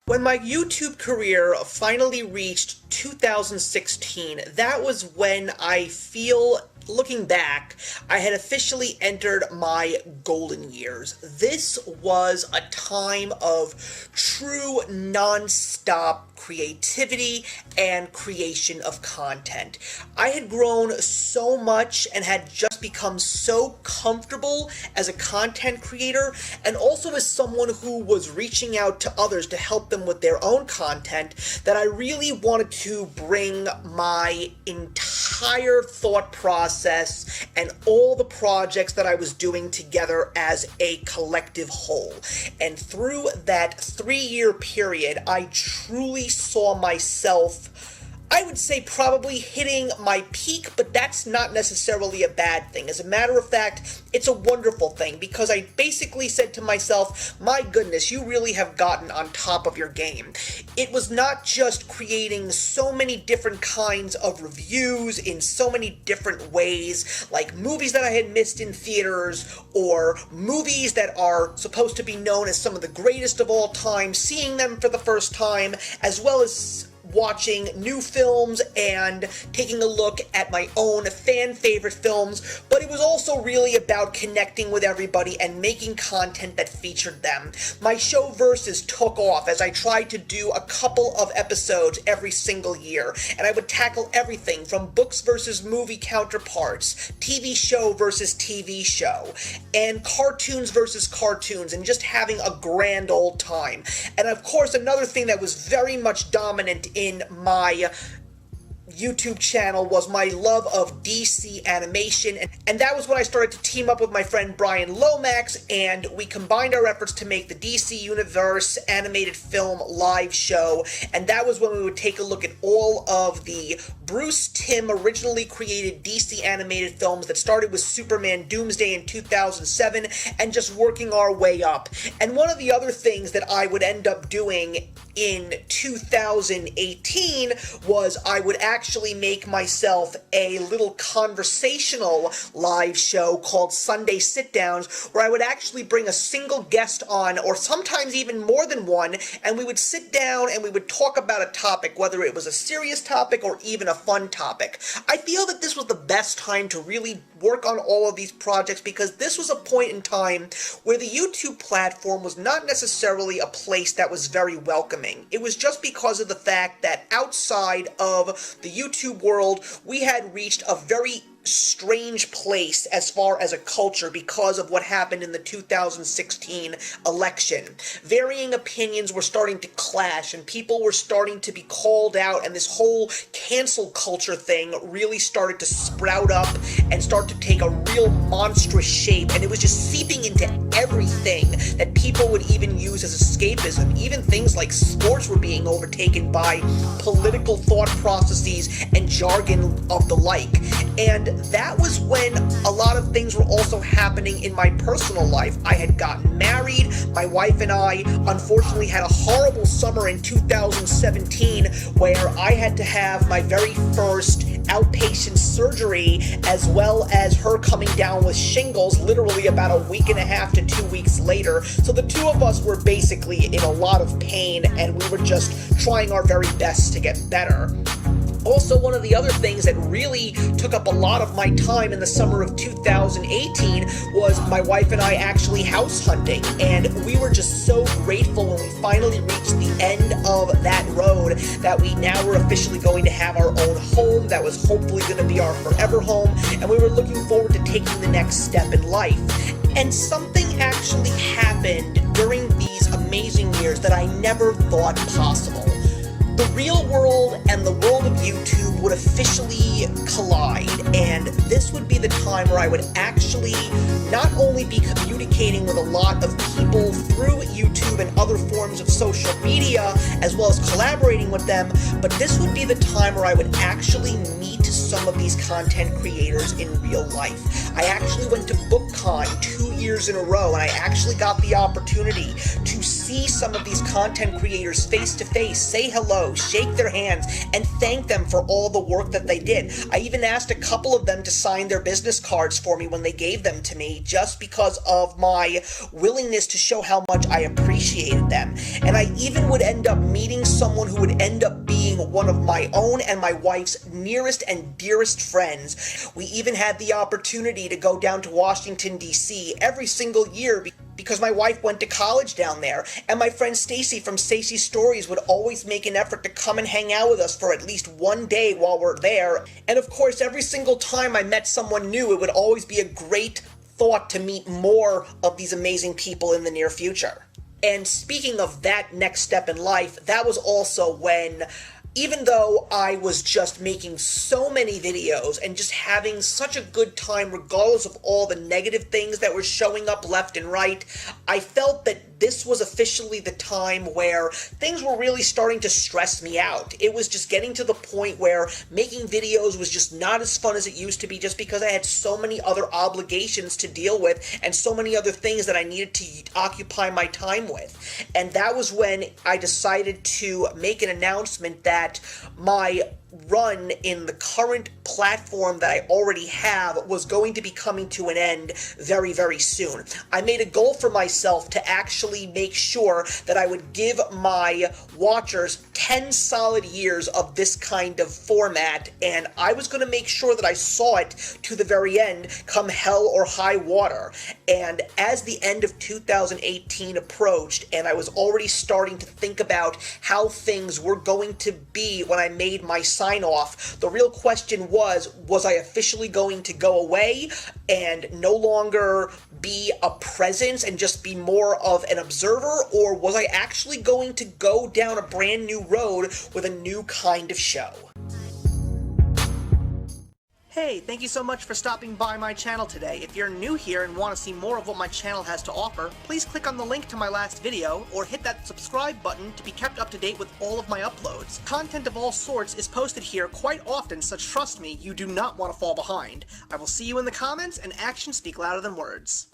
When my YouTube career finally reached 2016, that was when I feel, looking back, I had officially entered my golden years. This was a time of true non-stop creativity and creation of content. I had grown so much and had just become so comfortable as a content creator, and also as someone who was reaching out to others to help them with their own content, that I really wanted to bring my entire thought process and all the projects that I was doing together as a collective whole. And through that 3-year period, I truly saw myself, I would say, probably hitting my peak, but that's not necessarily a bad thing. As a matter of fact, it's a wonderful thing, because I basically said to myself, my goodness, you really have gotten on top of your game. It was not just creating so many different kinds of reviews in so many different ways, like movies that I had missed in theaters, or movies that are supposed to be known as some of the greatest of all time, seeing them for the first time, as well as watching new films and taking a look at my own fan favorite films, but it was also really about connecting with everybody and making content that featured them. My show Versus took off as I tried to do a couple of episodes every single year, and I would tackle everything from books versus movie counterparts, TV show versus TV show, and cartoons versus cartoons, and just having a grand old time. And of course, another thing that was very much dominant in my YouTube channel was my love of DC animation, and that was when I started to team up with my friend Brian Lomax, and we combined our efforts to make the DC Universe animated film live show. And that was when we would take a look at all of the Bruce Timm originally created DC animated films that started with Superman Doomsday in 2007, and just working our way up. And one of the other things that I would end up doing in 2018 was I would actually make myself a little conversational live show called Sunday Sit Downs, where I would actually bring a single guest on, or sometimes even more than one, and we would sit down and we would talk about a topic, whether it was a serious topic or even a fun topic. I feel that this was the best time to really work on all of these projects, because this was a point in time where the YouTube platform was not necessarily a place that was very welcoming. It was just because of the fact that outside of the YouTube world, we had reached a very strange place as far as a culture because of what happened in the 2016 election. Varying opinions were starting to clash, and people were starting to be called out, and this whole cancel culture thing really started to sprout up and start to take a real monstrous shape, and it was just seeping into everything that people would even use as escapism. Even things like sports were being overtaken by political thought processes and jargon of the like. And that was when a lot of things were also happening in my personal life. I had gotten married. My wife and I unfortunately had a horrible summer in 2017 where I had to have my very first outpatient surgery, as well as her coming down with shingles literally about a week and a half to 2 weeks later. So the two of us were basically in a lot of pain, and we were just trying our very best to get better. Also, one of the other things that really took up a lot of my time in the summer of 2018 was my wife and I actually house hunting, and we were just so grateful when we finally reached the end of that road that we now were officially going to have our own home that was hopefully going to be our forever home, and we were looking forward to taking the next step in life. And something actually happened during these amazing years that I never thought possible. The real world and the world of YouTube would officially collide, and this would be the time where I would actually not only be communicating with a lot of people through YouTube and other forms of social media, as well as collaborating with them, but this would be the time where I would actually meet some of these content creators in real life. I actually went to BookCon 2 years in a row, and I actually got the opportunity to see some of these content creators face to face, say hello, shake their hands, and thank them for all the work that they did. I even asked a couple of them to sign their business cards for me when they gave them to me, just because of my willingness to show how much I appreciated them. And I even would end up meeting someone who would end up being one of my own and my wife's nearest and dearest friends. We even had the opportunity to go down to Washington, D.C. every single year because my wife went to college down there, and my friend Stacy from Stacy's Stories would always make an effort to come and hang out with us for at least one day while we're there. And of course, every single time I met someone new, it would always be a great thought to meet more of these amazing people in the near future. And speaking of that next step in life, that was also when, even though I was just making so many videos and just having such a good time regardless of all the negative things that were showing up left and right, I felt that this was officially the time where things were really starting to stress me out. It was just getting to the point where making videos was just not as fun as it used to be, just because I had so many other obligations to deal with and so many other things that I needed to occupy my time with. And that was when I decided to make an announcement that my run in the current platform that I already have was going to be coming to an end very, very soon. I made a goal for myself to actually make sure that I would give my watchers 10 solid years of this kind of format, and I was going to make sure that I saw it to the very end, come hell or high water. And as the end of 2018 approached, and I was already starting to think about how things were going to be when I made my sign off, the real question was I officially going to go away and no longer be a presence and just be more of an observer, or was I actually going to go down a brand new road with a new kind of show? Hey, thank you so much for stopping by my channel today. If you're new here and want to see more of what my channel has to offer, please click on the link to my last video or hit that subscribe button to be kept up to date with all of my uploads. Content of all sorts is posted here quite often, so trust me, you do not want to fall behind. I will see you in the comments, and actions speak louder than words.